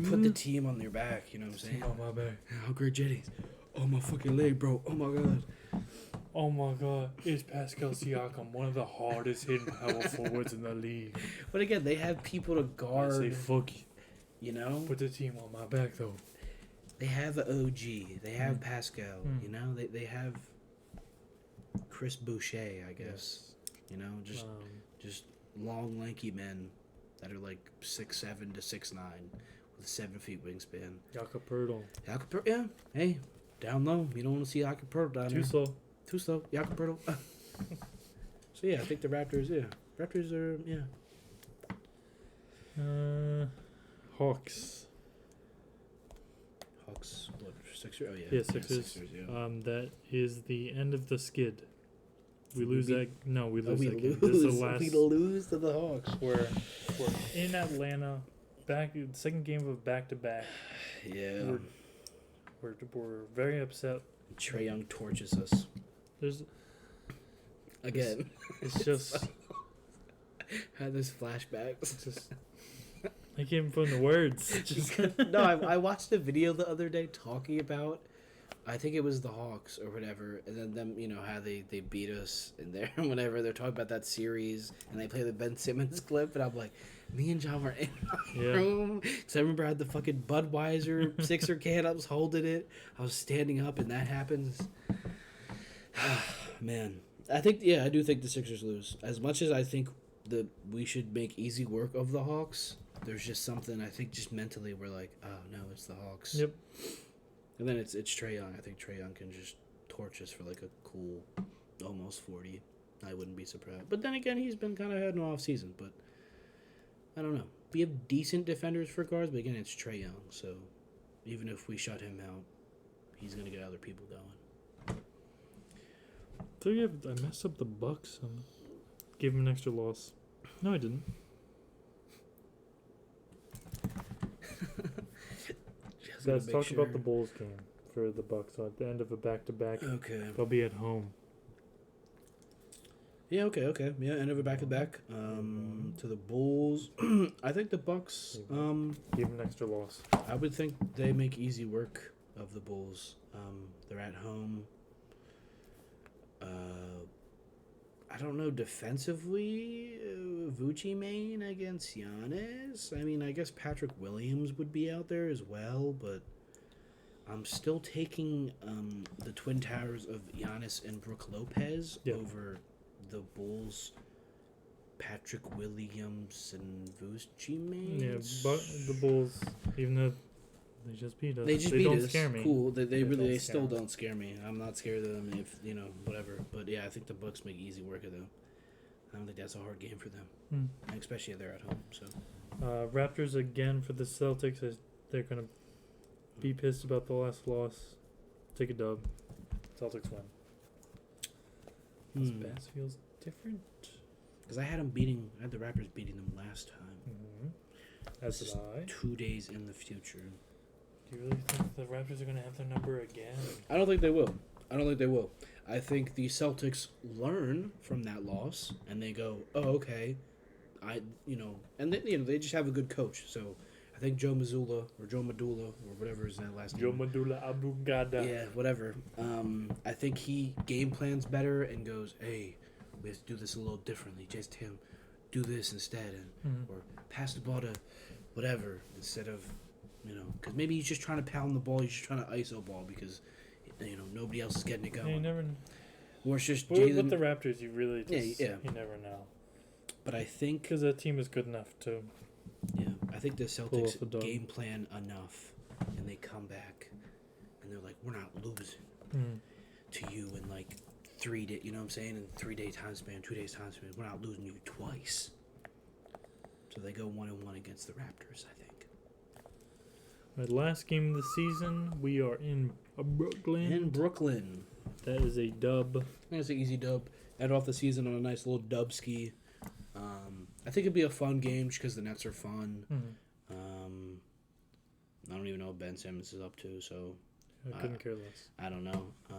put the team on their back. You know what I'm saying? On my back. Oh, Greg Jennings. Oh, my fucking leg, bro. Oh, my God. Oh my God, is Pascal Siakam one of the hardest hitting power forwards in the league? But again, they have people to I guard. say fuck you. You know, Put the team on my back though. they have the OG. They have Pascal. Mm. You know, they have Chris Boucher. I guess. You know, just long, lanky men that are like 6'7" to 6'9" with 7 feet wingspan. Jakob Pertl. Yeah. Hey, down low. You don't want to see Jakob Pertl down Too there. slow. Too slow. Jakob Pertl. So yeah, I think the Raptors. Yeah, Raptors are Hawks. Hawks. What, Sixers? Oh yeah. Yeah, Sixers. Sixers, yeah. That is the end of the skid. We We lose beat- that. No, we lose we that game. lose. This is the last. We lose to the Hawks. We're in Atlanta. Second game of back to back. Yeah. We're very upset. Trae Young torches us There's again. it's just Had this flashbacks. it's just I can't even put in the words. Just No, I watched a video the other day talking about, I think it was the Hawks or whatever, and then them, you know, how they beat us in there and whatever. They're talking about that series, and they play the Ben Simmons clip, and I'm like, me and John were in my room. So I remember I had the fucking Budweiser Sixer can. I was holding it. I was standing up, and that happens. Man, I do think the Sixers lose. As much as I think that we should make easy work of the Hawks, there's just something, I think, just mentally we're like, oh no, it's the Hawks. Yep. And then it's Trae Young. I think Trae Young can just torch us for like a cool almost 40. I wouldn't be surprised. But then again, he's been kind of had an off season. But I don't know. We have decent defenders for guards, but again, it's Trae Young. So even if we shut him out, he's gonna get other people going. So yeah, I messed up the Bucks. Gave him an extra loss. No, I didn't. Let's talk about the Bulls game for the Bucks. So at the end of a back-to-back, Okay. they'll be at home. Yeah. Okay. Yeah. End of a back-to-back. To the Bulls. I think the Bucks. Give him an extra loss. I would think they make easy work of the Bulls. They're at home. I don't know, defensively, Vucci main against Giannis. I mean, I guess Patrick Williams would be out there as well, but I'm still taking the Twin Towers of Giannis and Brook Lopez over the Bulls, Patrick Williams and Vucci main. Yeah, but the Bulls, even though they just beat us, They don't us. scare me. Cool. They scare still me. don't scare me. I'm not scared of them if, you know, whatever. But yeah, I think the Bucks make easy work of them. I don't think that's a hard game for them, especially if they're at home. So Raptors again for the Celtics. They're gonna be pissed about the last loss. Take a dub. Celtics win. This pass feels different. Because I had the Raptors beating them last time. As This did is I. 2 days in the future. Do you really think the Raptors are gonna have their number again? I don't think they will. I think the Celtics learn from that loss and they go, oh, okay, and they just have a good coach. So I think Joe Mazzulla or whatever his last Joe name. Madula Abu Gada. Yeah, whatever. I think he game plans better and goes, hey, we have to do this a little differently. Just him, do this instead, or pass the ball to whatever instead of, because maybe he's just trying to pound the ball. He's just trying to ISO ball because, nobody else is getting it going. Yeah, you never. Or it's just With Jalen. the Raptors, you really just Yeah. you never know. But I think, Because that team is good enough to. I think the Pull off Celtics the dub. game plan enough, and they come back, and they're like, we're not losing to you in like 3 days. You know what I'm saying? In 3 day time span, 2 days time span, we're not losing you twice. So they go 1-1 against the Raptors, I think. Right, last game of the season, we are in Brooklyn. In Brooklyn, That is a dub. I think it's an easy dub. End off the season on a nice little dub ski. I think it'd be a fun game just because the Nets are fun. I don't even know what Ben Simmons is up to, so I couldn't care less. I don't know. I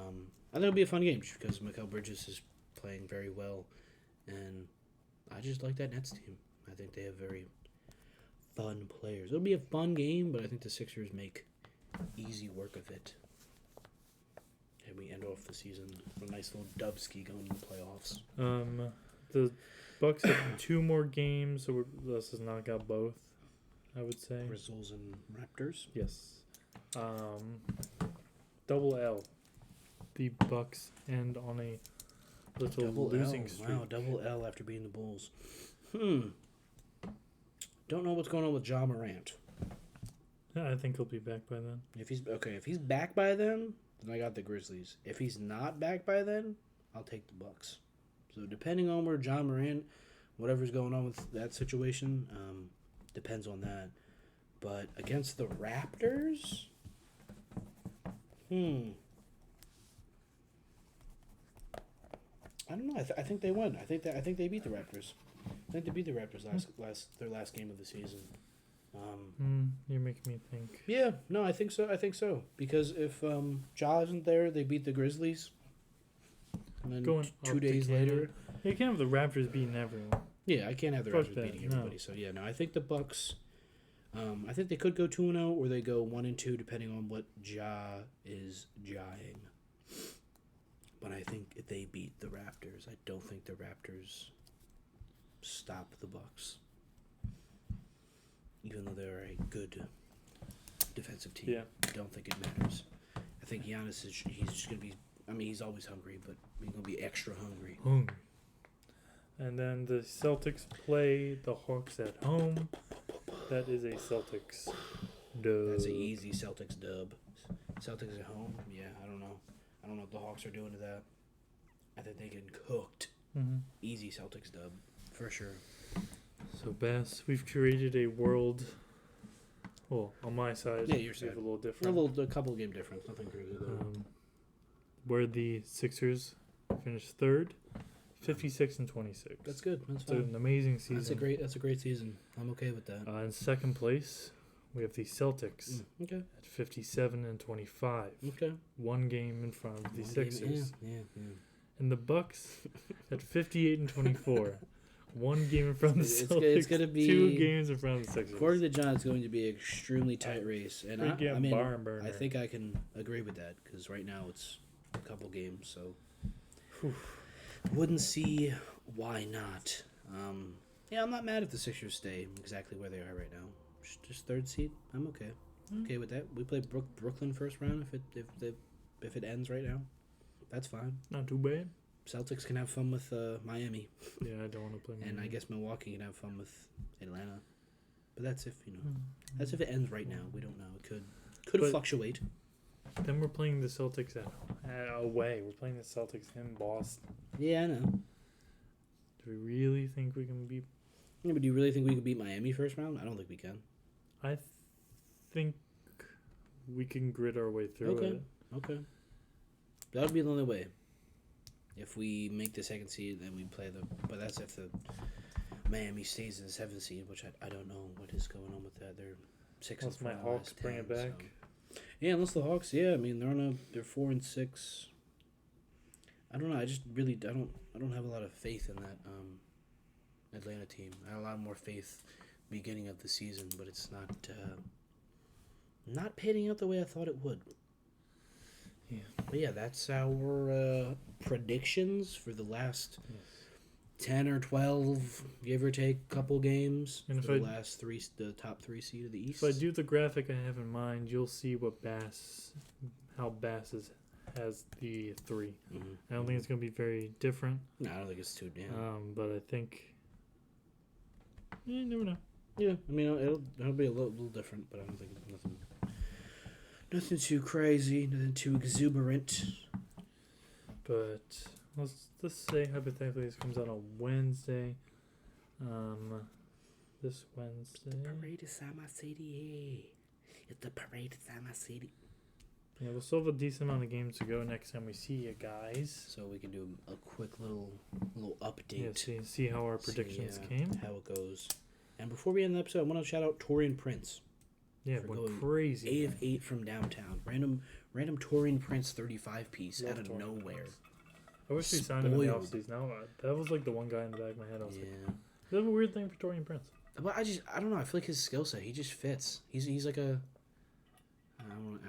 think it'll be a fun game just because Mikal Bridges is playing very well, and I just like that Nets team. I think they have very fun players. It'll be a fun game, but I think the Sixers make easy work of it. And we end off the season with a nice little dub ski going to the playoffs. The Bucks have 2 more games, so let's just knock out both. I would say Grizzlies and Raptors. yes. Double L. The Bucks end on a little Double losing L. streak. Wow, double L after beating the Bulls. Don't know what's going on with Ja Morant. Yeah, I think he'll be back by then. If he's back by then I got the Grizzlies. If he's not back by then, I'll take the Bucks. So depending on where Ja Morant, whatever's going on with that situation, depends on that. But against the Raptors, I don't know. I think they won. I think they beat the Raptors. I think they beat the Raptors their last game of the season. You're making me think. Yeah, no, I think so. Because if Ja isn't there, they beat the Grizzlies. And then Going 2 days later, you can't have the Raptors beating everyone. yeah, I can't have the Fuck Raptors that, beating everybody. no. So yeah, no, I think the Bucks. I think they could go 2-0 or they go 1-2 depending on what Ja is jaing. But I think if they beat the Raptors, I don't think the Raptors stop the Bucks. Even though they're a good defensive team, Yeah. I don't think it matters. I think Giannis he's just gonna be. I mean, he's always hungry, but he's gonna be extra hungry. And then the Celtics play the Hawks at home. That is a Celtics dub. That's an easy Celtics dub. Celtics at home, yeah. I don't know what the Hawks are doing to that. I think they get cooked. Mm-hmm. Easy Celtics dub for sure. So Bass, we've created a world. Well, on my side, Yeah, your we have side. a little different. A couple game difference, nothing crazy though. Where the Sixers finished third, 56 and 26. That's good. That's It's fine. an amazing season. That's a great season. I'm okay with that. In second place, we have the Celtics Okay. at 57 and 25. Okay. 1 game in front of the One game, Sixers. Yeah. And the Bucks at 58 and 24. 1 game in front of the Celtics. It's gonna be 2 games in front of the Sixers. According to John, it's going to be an extremely tight race, and I mean, barn burner. I think I can agree with that because right now it's a couple games, so wouldn't see why not. Yeah, I'm not mad if the Sixers stay exactly where they are right now. Just 3rd seed, I'm okay. Okay with that. We play Brooklyn first round if it ends right now. That's fine. Not too bad. Celtics can have fun with Miami, Yeah, I don't want to play and I Miami. guess Milwaukee can have fun with Atlanta. But that's if that's if it ends right now. We don't know. It could But- fluctuate. Then we're playing the Celtics away. We're playing the Celtics in Boston. Yeah, I know. Do we really think we can beat? Yeah, but do you really think we could beat Miami first round? I don't think we can. I think we can grit our way through Okay. it. Okay. That would be the only way. If we make the 2nd seed, then we play but that's if the Miami stays in the 7th seed, which I don't know what is going on with that. They're 6 Unless and my 4 Hawks last bring it 10, back. so. Yeah, unless the Hawks. Yeah, I mean they're 4 and 6. I don't know. I just really I don't have a lot of faith in that Atlanta team. I had a lot more faith beginning of the season, but it's not panning out the way I thought it would. Yeah. But yeah, that's our predictions for the last 10 or 12, give or take, couple games. And For if the top 3 seed of the East. If I do the graphic I have in mind, you'll see how Bass has the 3. Mm-hmm. I don't think it's going to be very different. No, I don't think it's too damn. But I think. You never know. Yeah, I mean it'll be a little different, but I don't think nothing too crazy, nothing too exuberant. But let's say hypothetically this comes out on Wednesday. This Wednesday. Parade inside my city. It's the parade inside my city. Yeah, we'll still have a decent amount of games to go next time we see you guys. So we can do a quick little update. Yeah, see how our predictions came. How it goes. And before we end the episode, I want to shout out Torian Prince. Yeah, for went going crazy. 8 of 8 from downtown. Random Torian Prince 35 piece Love out of Torian nowhere. Prince. I wish we signed him in the Spoiled. offseason. Now that was like the one guy in the back of my head. I was like, Yeah. I have a weird thing for Torian Prince. But I don't know. I feel like his skill set, he just fits. He's like a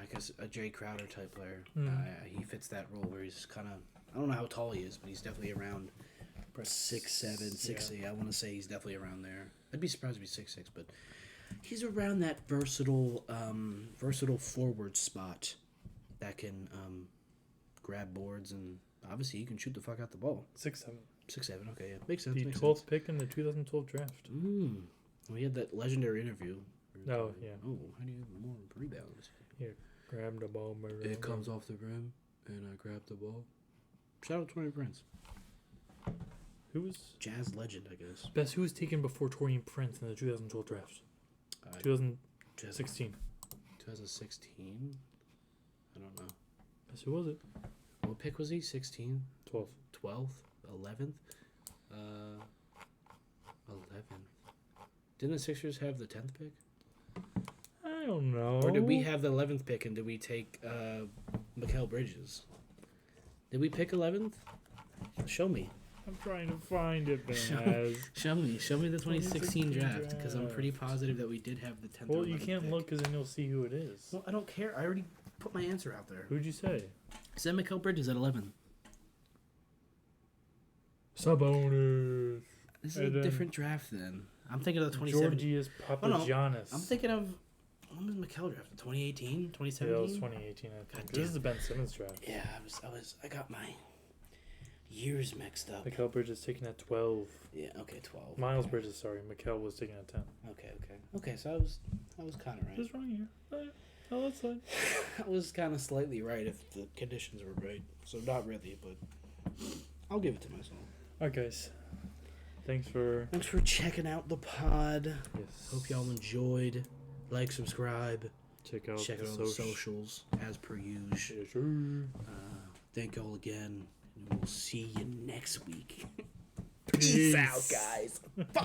I guess a Jay Crowder type player. Mm. He fits that role where he's kind of, I don't know how tall he is, but he's definitely around 6'7", 6'8". I want to say he's definitely around there. I'd be surprised if he's 6'6", but he's around that versatile forward spot that can grab boards, and obviously he can shoot the fuck out the ball. 6'7". 6'7", okay, yeah. Makes sense. The makes 12th sense. pick in the 2012 draft. We had that legendary interview. Oh, yeah. Oh, how do you have more rebounds? Grab the ball. It comes off the rim, and I grab the ball. Shout out Torian Prince. Who was Jazz legend, I guess. best? Who was taken before Torian Prince in the 2012 draft? 2016. 2016? I don't know. Best who was it? What pick was he? 16? 12th. 12th? 11th? 11th. Didn't the Sixers have the 10th pick? I don't know. Or did we have the 11th pick and did we take Mikal Bridges? Did we pick 11th? Show me. I'm trying to find it, Baz. Show me the 2016 draft, because I'm pretty positive that we did have the 10th. Well, you can't pick. Look, because then you'll see who it is. Well, I don't care. I already put my answer out there. Who'd you say? I said Mikal Bridges at 11. Sabonis. This is a different draft then. I'm thinking of the 2017. Georgios Papagiannis. I'm thinking of, when was Mikal drafted? 2018? 2017? Yeah, it was 2018, I think. This is the Ben Simmons draft. Yeah, I got my years mixed up. Mikal Bridges taken at 12. Yeah, okay, 12. Miles okay. Bridges, sorry. Mikal was taken at 10. Okay, so I was kind of right. Just wrong here. Oh, that's fine. I was kind of slightly right if the conditions were right. So not really, but I'll give it to myself. Alright, guys. Thanks for checking out the pod. Yes. Hope y'all enjoyed. Like, subscribe. Check out the socials as per usual. Yes, sir. Thank y'all again. And we'll see you next week. Peace out, guys.